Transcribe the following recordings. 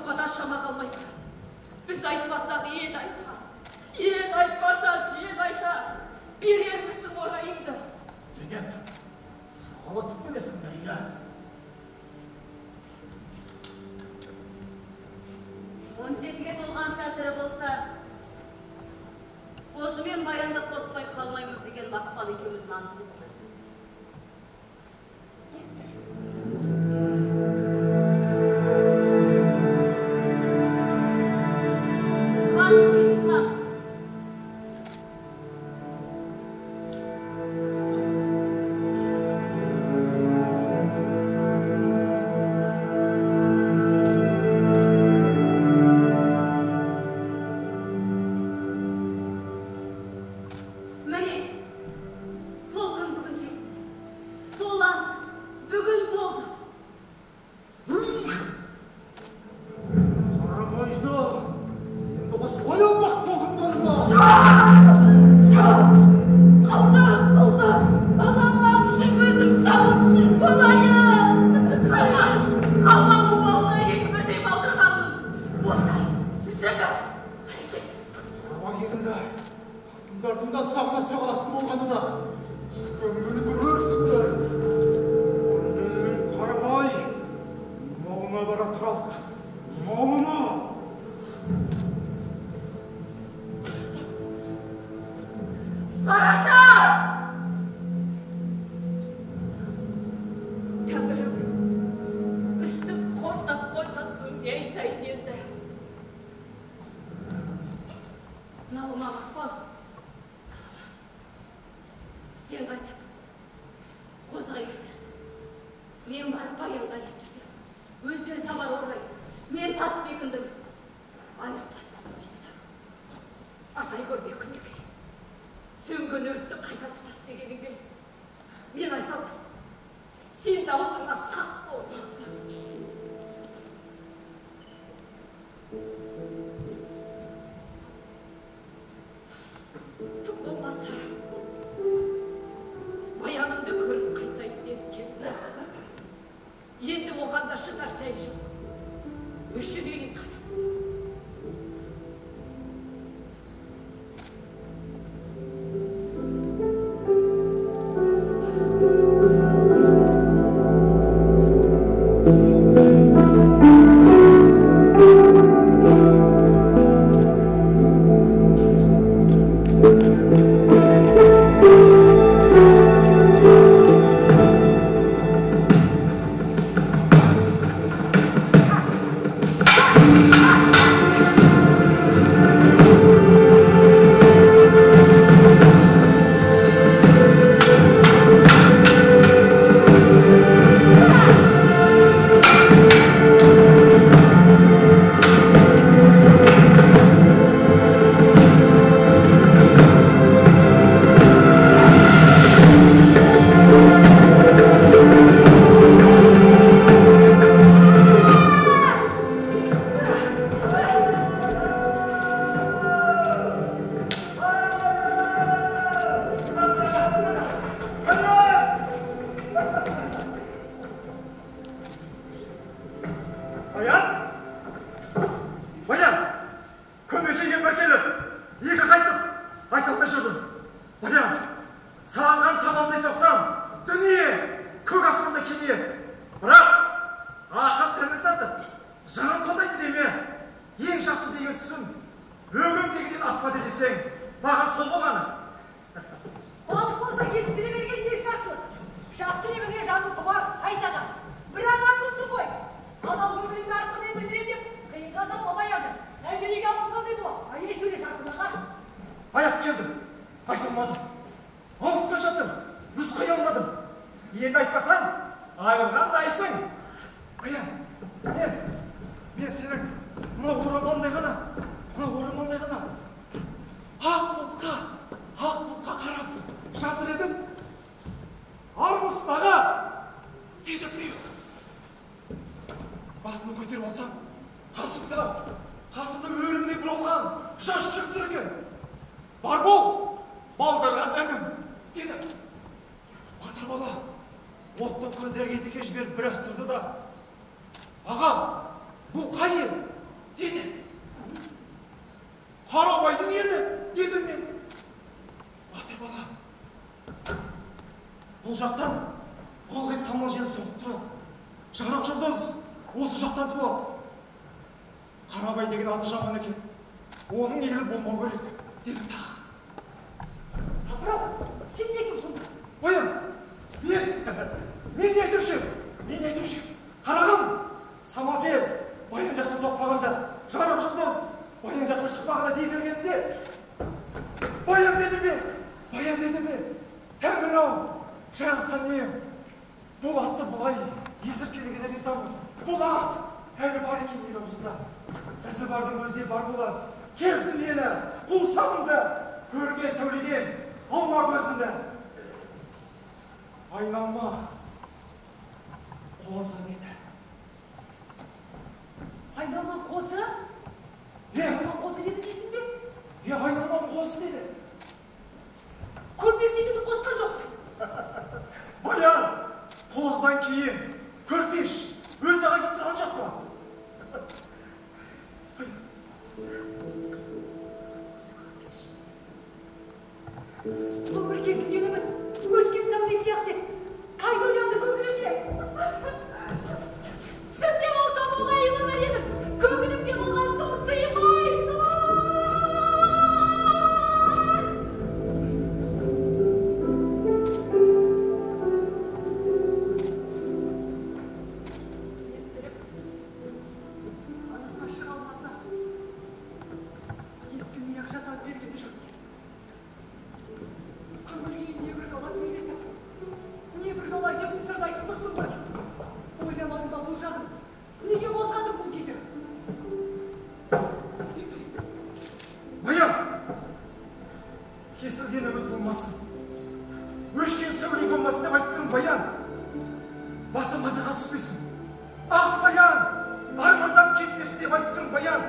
айтуға да шама қалмай тұрады. Біз айтпасақ ен айтар. Ен айтпаса жен айтар. Берер місің орайыңды? Едеп, шағалатып білесіңдер, иә. Он жетіге толғанша тірі болса, қозы мен баянды қоспай қалмаймыз деген Мақпал екеуміздің антымыз бар. Оттың көздерге етеке жіберіп біраз тұрды да, аға, бұл қай ел? Еді. Қарабайдың елі, дедім мен. Батыр бала. Бұл жақтан ылғи самал жел соғып тұрады. Жарық жұлдыз осы жақтан туады. Қарабай деген аты жаман екен. Оның елі болмау керек, дедім тағы. Апырау, сен не айтып сонда? Баян, мен не айтушы? Қарағым, самал жел Баян жақта соқпағанда, жарық жұлдыз Баян жақта шықпағанда дей бергенде. Баян деді ме? Тәңір-ау, жаратқан ием. Бұл атты бұлай есіркелігіне ризамын. Бұл ат әлі бар екен ел аузында. Ізі бардың өзі бар болар. Кездің елі, қуысамынды, көрген сөйлеген алма көзінді. Айналма, қозы деді. Айналма қозы? Айналма қозы деді дейсің бе? Айналма қозы деді. Көрпеш дегенді қосқан жоқ. Баян, қоздан кейін көрпеш өзі айтып тұрған жоқ па? Өмір кезінгенімін, өшкен сәуле сияқты. Қайда оянды көңілімде? Түсімде болсам оңайланар едім. Көңілімде болған соң сыймай. Естіріп, аныққа шыға алмаса, ескілмей-ақ жата бергені жақсы. Көңілге не бір жола сөйлетіп, не бір жола жемін сырды айтып тұрсың ғой. Ойламадың ба бұл жағын? Неге қозғадың бұл күйді? Баян, кесілген үміт болмасын. Өшкен сәуле болмасын деп айттың Баян. Басың мазаға түспесін. Ақ Баян, армандап кетпесін деп айттың Баян.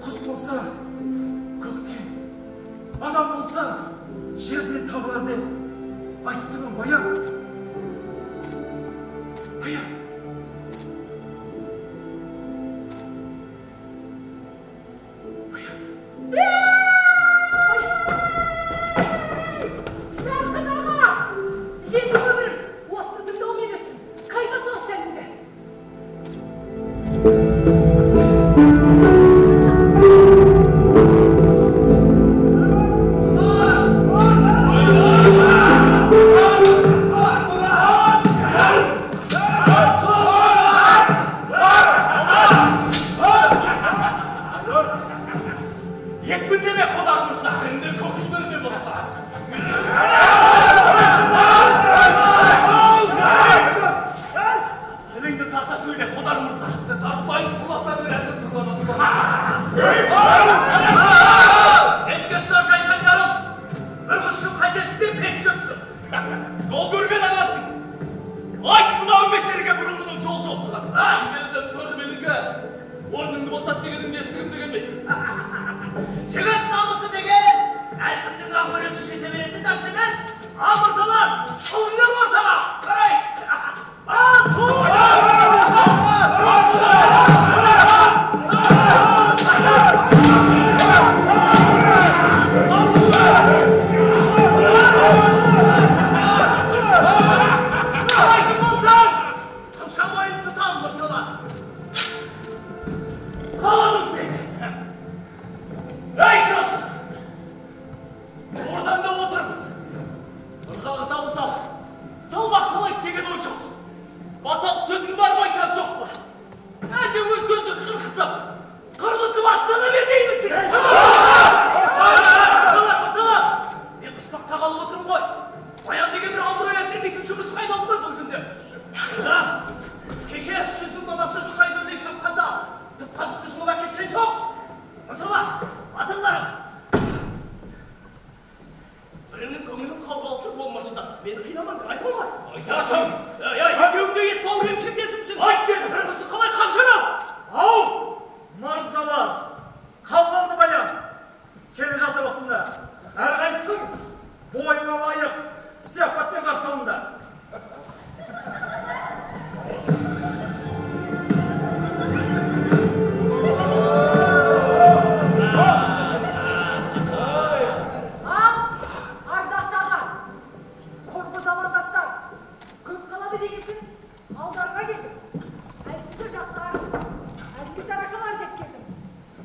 Құс болса, көктен, адам болса, жерден табылар деп айттың Баян. Баян. Жарқын аға! Енді өмір осыны тыңдаумен өтсін. Қайда сол шәніңді?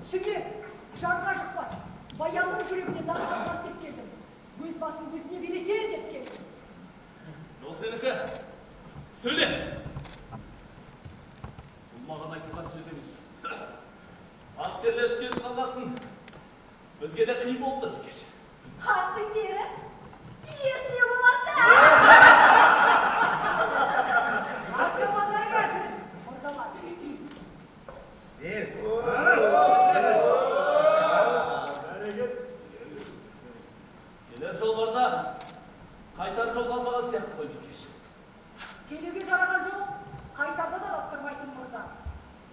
Түсінбе, жанға жықпас. Баянның жүрегіне дан салмас деп келдім. Өз басын өзіне беретер деп келдім. Жол сенікі. Сөйле. Бұл маған айтылған сөз емес. Ат терлеп кетіп қалмасын. Бізге де қиын болып тұр кеше. Аттың тері иесіне болады. Ат жамандар қазір. Мырзалар. Келер жол барда қайтар жол қалмаған сияқты қой кеше. Келуге жараған жол қайтарда да растырмайтын мырза.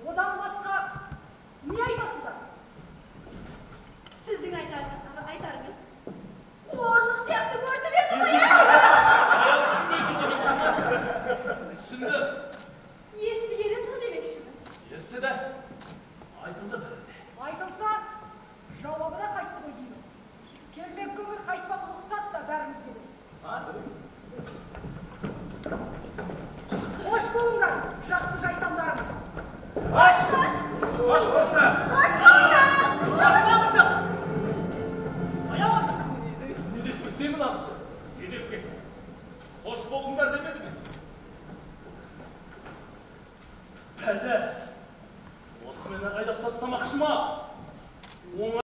Одан басқа не айтасыздар? Сіздің айтарыңыз қорлық сияқты көрініп еді ғой. Түсінді. Естігелі тұр демекшімін. Естіді. Айтылды бәрі де. Айтылса, жауабы да қайтты ғой деймін. Келмек көңіл қайтпақ ұлықсат да бәрімізге. Қош болыңдар, жақсы жайсандарым. Қош болса. Қош болыңдар. Не деп кетті мынамыз? Не деп кетті? Қош болыңдар деп